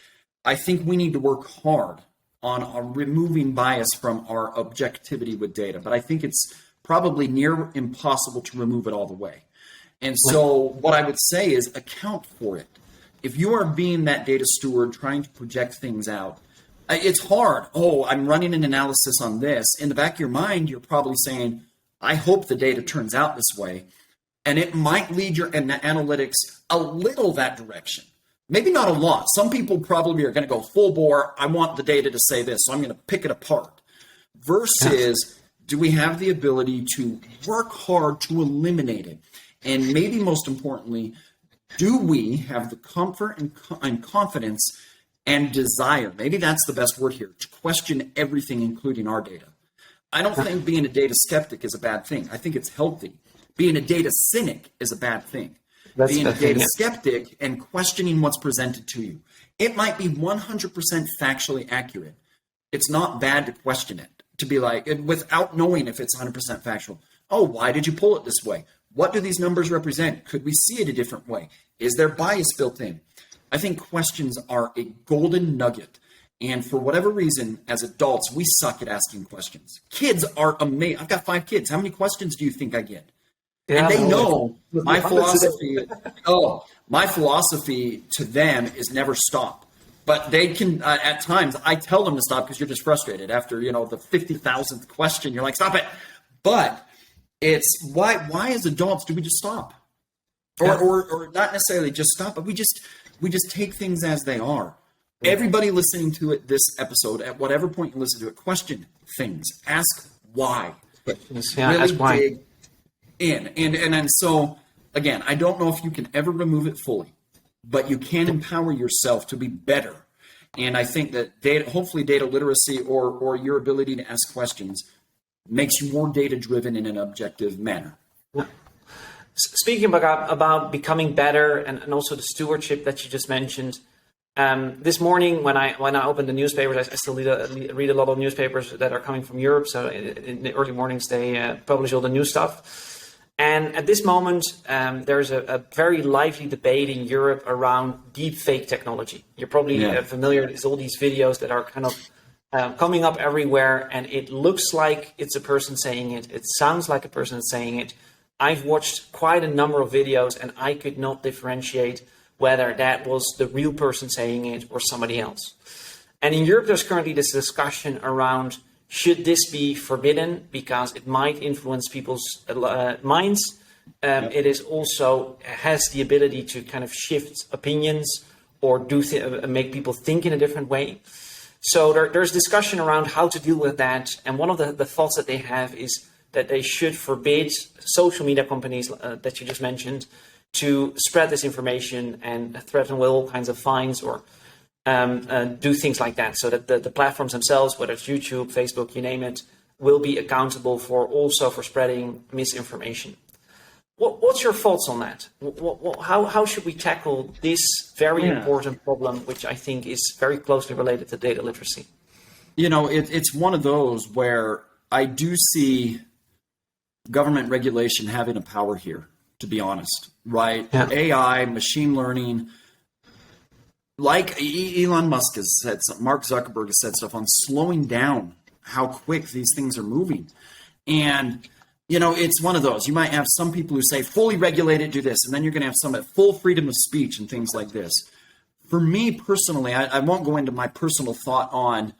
I think we need to work hard on removing bias from our objectivity with data, but I think it's probably near impossible to remove it all the way. And so what I would say is account for it. If you are being that data steward trying to project things out, it's hard. Oh, I'm running an analysis on this. In the back of your mind, you're probably saying, I hope the data turns out this way. And it might lead your analytics a little that direction. Maybe not a lot. Some people probably are going to go full bore. I want the data to say this, so I'm going to pick it apart. Versus, do we have the ability to work hard to eliminate it? And maybe most importantly, do we have the comfort and confidence and desire, maybe that's the best word here, to question everything, including our data? I don't think being a data skeptic is a bad thing. I think it's healthy. Being a data cynic is a bad thing. Being a data skeptic and questioning what's presented to you. It might be 100% factually accurate. It's not bad to question it, to be like, without knowing if it's 100% factual. Oh, why did you pull it this way? What do these numbers represent? Could we see it a different way? Is there bias built in? I think questions are a golden nugget. And for whatever reason, as adults, we suck at asking questions. Kids are amazing. I've got 5 kids. How many questions do you think I get? Yeah, and they know my philosophy. My philosophy to them is never stop. But they can, at times, I tell them to stop because you're just frustrated. After, the 50,000th question, you're like, stop it. But it's why as adults do we just stop? Or not necessarily just stop, but we just take things as they are. Everybody listening to it, this episode, at whatever point you listen to it, question things. Ask why. Ask why. Dig in. And so, again, I don't know if you can ever remove it fully, but you can empower yourself to be better. And I think that hopefully data literacy or your ability to ask questions makes you more data-driven in an objective manner. Speaking about becoming better and also the stewardship that you just mentioned, this morning when I opened the newspapers, I still read a lot of newspapers that are coming from Europe. So in the early mornings, they publish all the new stuff. And at this moment, there's a very lively debate in Europe around deepfake technology. You're probably familiar with all these videos that are kind of coming up everywhere, and it looks like it's a person saying it. It sounds like a person saying it. I've watched quite a number of videos, and I could not differentiate whether that was the real person saying it or somebody else. And in Europe, there's currently this discussion around, should this be forbidden because it might influence people's minds? It is also has the ability to kind of shift opinions or make people think in a different way. So there's discussion around how to deal with that. And one of the thoughts that they have is that they should forbid social media companies that you just mentioned to spread this information and threaten with all kinds of fines or do things like that, so that the platforms themselves, whether it's YouTube, Facebook, you name it, will be accountable for spreading misinformation. What's your thoughts on that? How should we tackle this very important problem, which I think is very closely related to data literacy? It's one of those where I do see government regulation having a power here, to be honest, right? Yeah. AI, machine learning, like Elon Musk has said, Mark Zuckerberg has said stuff on slowing down how quick these things are moving. And it's one of those. You might have some people who say fully regulated, do this, and then you're going to have some at full freedom of speech and things like this. For me personally, I won't go into my personal thought on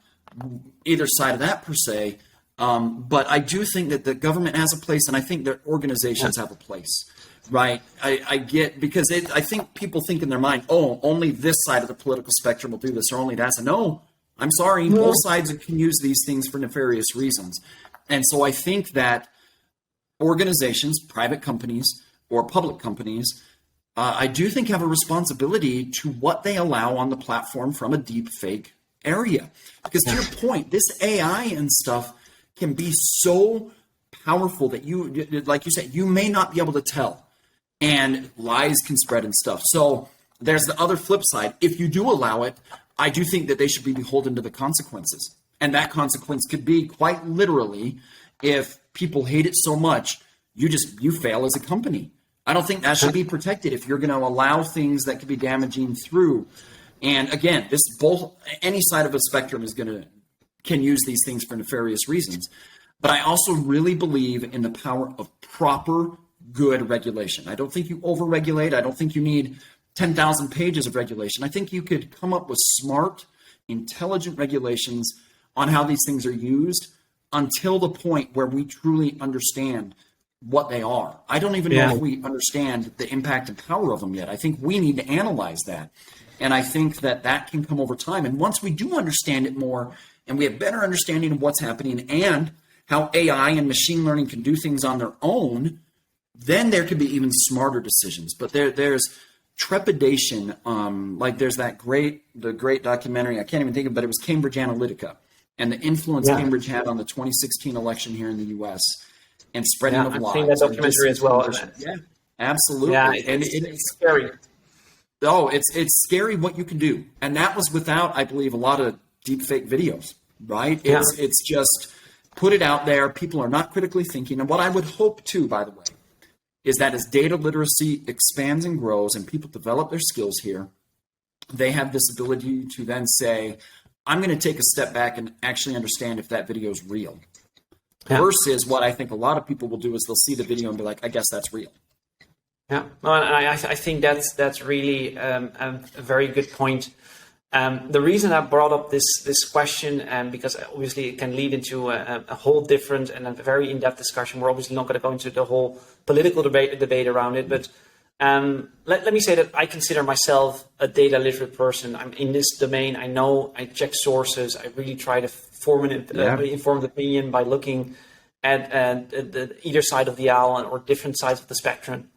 either side of that per se, but I do think that the government has a place, and I think that organizations have a place, right? I get, because I think people think in their mind, oh, only this side of the political spectrum will do this, or only that. So no, I'm sorry, both sides can use these things for nefarious reasons. And so I think that organizations, private companies or public companies, I do think have a responsibility to what they allow on the platform from a deep fake area. Because to your point, this AI and stuff can be so powerful that you, like you said, you may not be able to tell, and lies can spread and stuff. So there's the other flip side. If you do allow it, I do think that they should be beholden to the consequences. And that consequence could be quite literally, if people hate it so much, you fail as a company. I don't think that should be protected if you're going to allow things that could be damaging through. And again, any side of a spectrum can use these things for nefarious reasons. But I also really believe in the power of proper, good regulation. I don't think you overregulate. I don't think you need 10,000 pages of regulation. I think you could come up with smart, intelligent regulations on how these things are used until the point where we truly understand what they are. I don't even know if we understand the impact and power of them yet. I think we need to analyze that. And I think that can come over time. And once we do understand it more, and we have better understanding of what's happening and how AI and machine learning can do things on their own, then there could be even smarter decisions. But there's trepidation. Like there's the great documentary, I can't even think of it, but it was Cambridge Analytica, and the influence Cambridge had on the 2016 election here in the U.S. and spreading of lies. I've seen that documentary as well. Yeah, absolutely. Yeah, and it's scary. Oh, it's scary what you can do. And that was without, I believe, a lot of deepfake videos, right? It's just put it out there. People are not critically thinking. And what I would hope too, by the way, is that as data literacy expands and grows and people develop their skills here, they have this ability to then say, I'm going to take a step back and actually understand if that video is real. Versus what I think a lot of people will do is they'll see the video and be like, I guess that's real. Yeah, I think that's really a very good point. The reason I brought up this question, because obviously it can lead into a whole different and a very in-depth discussion. We're obviously not going to go into the whole political debate around it, but let me say that I consider myself a data literate person. I'm in this domain. I check sources. I really try to form an informed opinion by looking at either side of the aisle or different sides of the spectrum.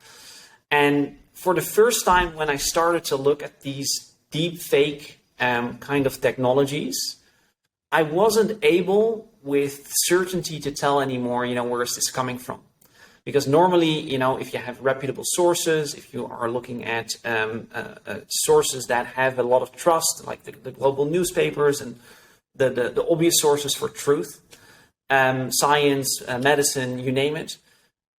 And for the first time, when I started to look at these deep fake kind of technologies, I wasn't able with certainty to tell anymore, where is this coming from? Because normally, if you have reputable sources, if you are looking at sources that have a lot of trust, like the global newspapers and the obvious sources for truth, science, medicine, you name it,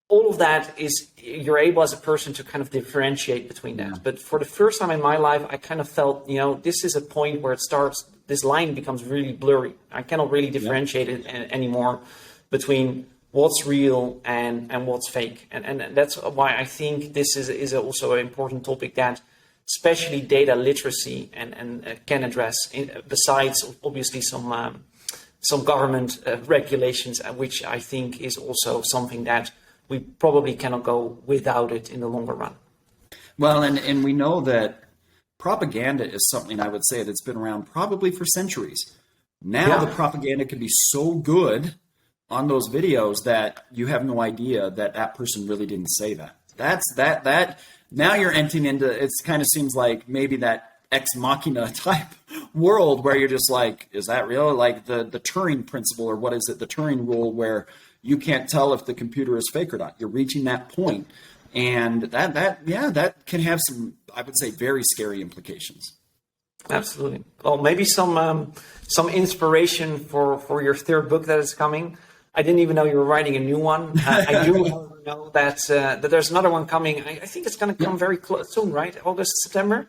all of that you're able as a person to kind of differentiate between that. But for the first time in my life, I kind of felt, this is a point where this line becomes really blurry. I cannot really differentiate it anymore between what's real and what's fake. And that's why I think this is also an important topic that especially data literacy and can address, besides obviously some government regulations, which I think is also something that we probably cannot go without it in the longer run. Well, and we know that propaganda is something, I would say, that's been around probably for centuries. Now the propaganda can be so good on those videos that you have no idea that person really didn't say that. That now you're entering into, it kind of seems like maybe that ex machina type world where you're just like, is that real? Like the Turing principle, or what is it? The Turing rule, where you can't tell if the computer is fake or not. You're reaching that point. And that can have some, I would say, very scary implications. Absolutely. Well, maybe some inspiration for your third book that is coming. I didn't even know you were writing a new one. I do know that there's another one coming. I think it's going to come very close soon, right? August, September?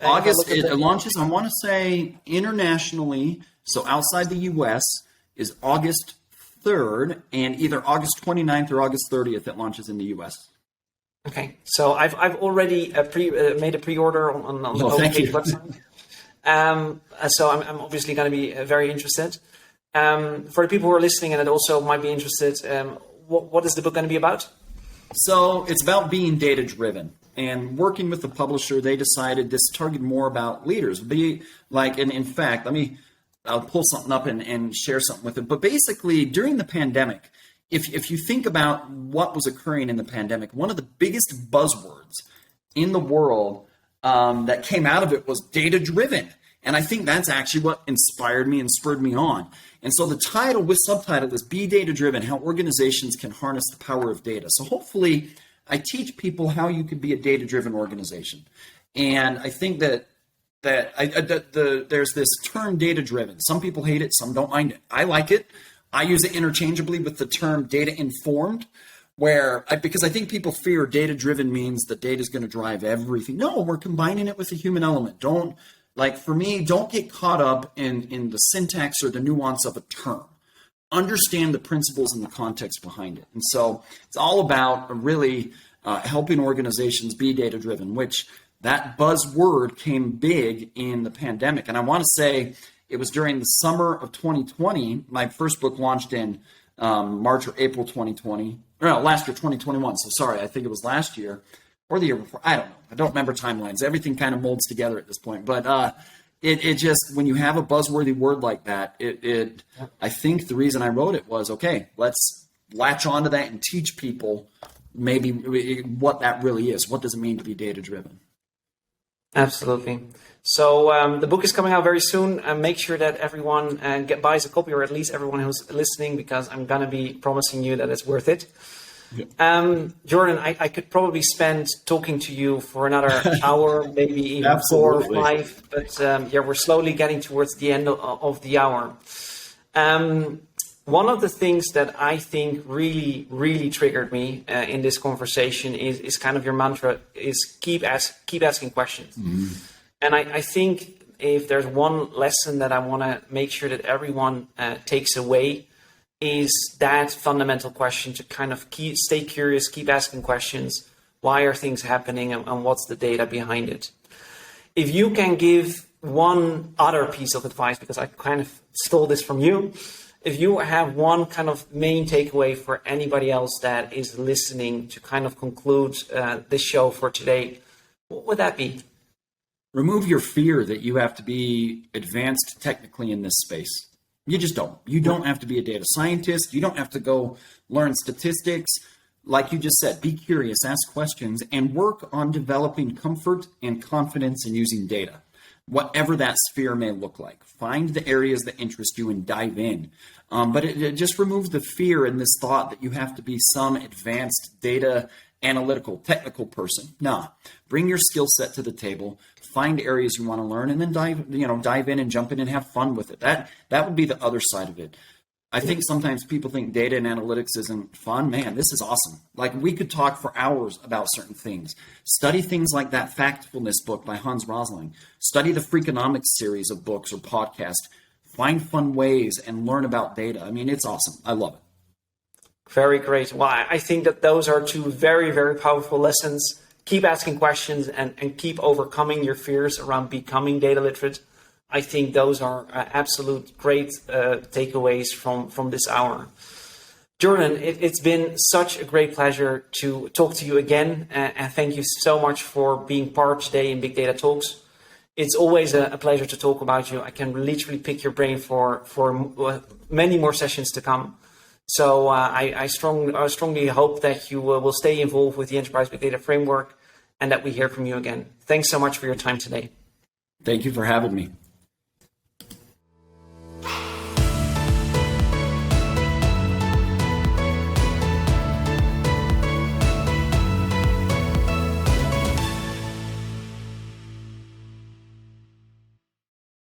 August, it launches, I want to say, internationally, so outside the U.S., is August 3rd, and either August 29th or August 30th it launches in the U.S. Okay, so I've already made a pre-order on the OpenPage website. So I'm obviously going to be very interested. For the people who are listening and that also might be interested, what is the book going to be about? So it's about being data-driven. And working with the publisher, they decided this targeted more about leaders. Be like, and in fact, I'll pull something up and share something with it. But basically, during the pandemic, if you think about what was occurring in the pandemic, one of the biggest buzzwords in the world that came out of it was data-driven. And I think that's actually what inspired me and spurred me on. And so the title with subtitle is Be Data-Driven, How Organizations Can Harness the Power of Data. So hopefully I teach people how you could be a data-driven organization. And I think that there's this term data-driven. Some people hate it, some don't mind it. I like it. I use it interchangeably with the term data-informed, because I think people fear data-driven means that data is going to drive everything. No, we're combining it with the human element. For me, don't get caught up in the syntax or the nuance of a term. Understand the principles and the context behind it. And so it's all about really helping organizations be data-driven, which that buzzword came big in the pandemic. And I want to say it was during the summer of 2020. My first book launched in March or April 2020. No, last year, 2021. So sorry, I think it was last year or the year before. I don't know. I don't remember timelines. Everything kind of molds together at this point. But it just, when you have a buzzworthy word like that, I think the reason I wrote it was, okay, let's latch onto that and teach people maybe what that really is. What does it mean to be data-driven? Absolutely. So the book is coming out very soon. Make sure that everyone buys a copy, or at least everyone who's listening, because I'm going to be promising you that it's worth it. Yeah. Jordan, I could probably spend talking to you for another hour, maybe even 4 or 5, but we're slowly getting towards the end of the hour. One of the things that I think really, really triggered me in this conversation is kind of your mantra is keep asking questions. Mm-hmm. And I think if there's one lesson that I want to make sure that everyone takes away, is that fundamental question to kind of stay curious, keep asking questions. Why are things happening, and what's the data behind it? If you can give one other piece of advice, because I kind of stole this from you, if you have one kind of main takeaway for anybody else that is listening to kind of conclude this show for today, what would that be? Remove your fear that you have to be advanced technically in this space. You just don't. You don't have to be a data scientist. You don't have to go learn statistics. Like you just said, be curious, ask questions, and work on developing comfort and confidence in using data, whatever that sphere may look like. Find the areas that interest you and dive in. But it just removes the fear and this thought that you have to be some advanced data analytical, technical person. No, bring your skill set to the table. Find areas you want to learn, and then dive in and jump in and have fun with it. That would be the other side of it. I think sometimes people think data and analytics isn't fun. Man, this is awesome. Like, we could talk for hours about certain things. Study things like that Factfulness book by Hans Rosling. Study the Freakonomics series of books or podcasts. Find fun ways and learn about data. I mean, it's awesome. I love it. Very great. Well, I think that those are 2 very, very powerful lessons. Keep asking questions and keep overcoming your fears around becoming data literate. I think those are absolute great takeaways from this hour. Jordan, it's been such a great pleasure to talk to you again. And thank you so much for being part today in Big Data Talks. It's always a pleasure to talk about you. I can literally pick your brain for many more sessions to come. So I strongly hope that you will stay involved with the Enterprise Big Data Framework and that we hear from you again. Thanks so much for your time today. Thank you for having me.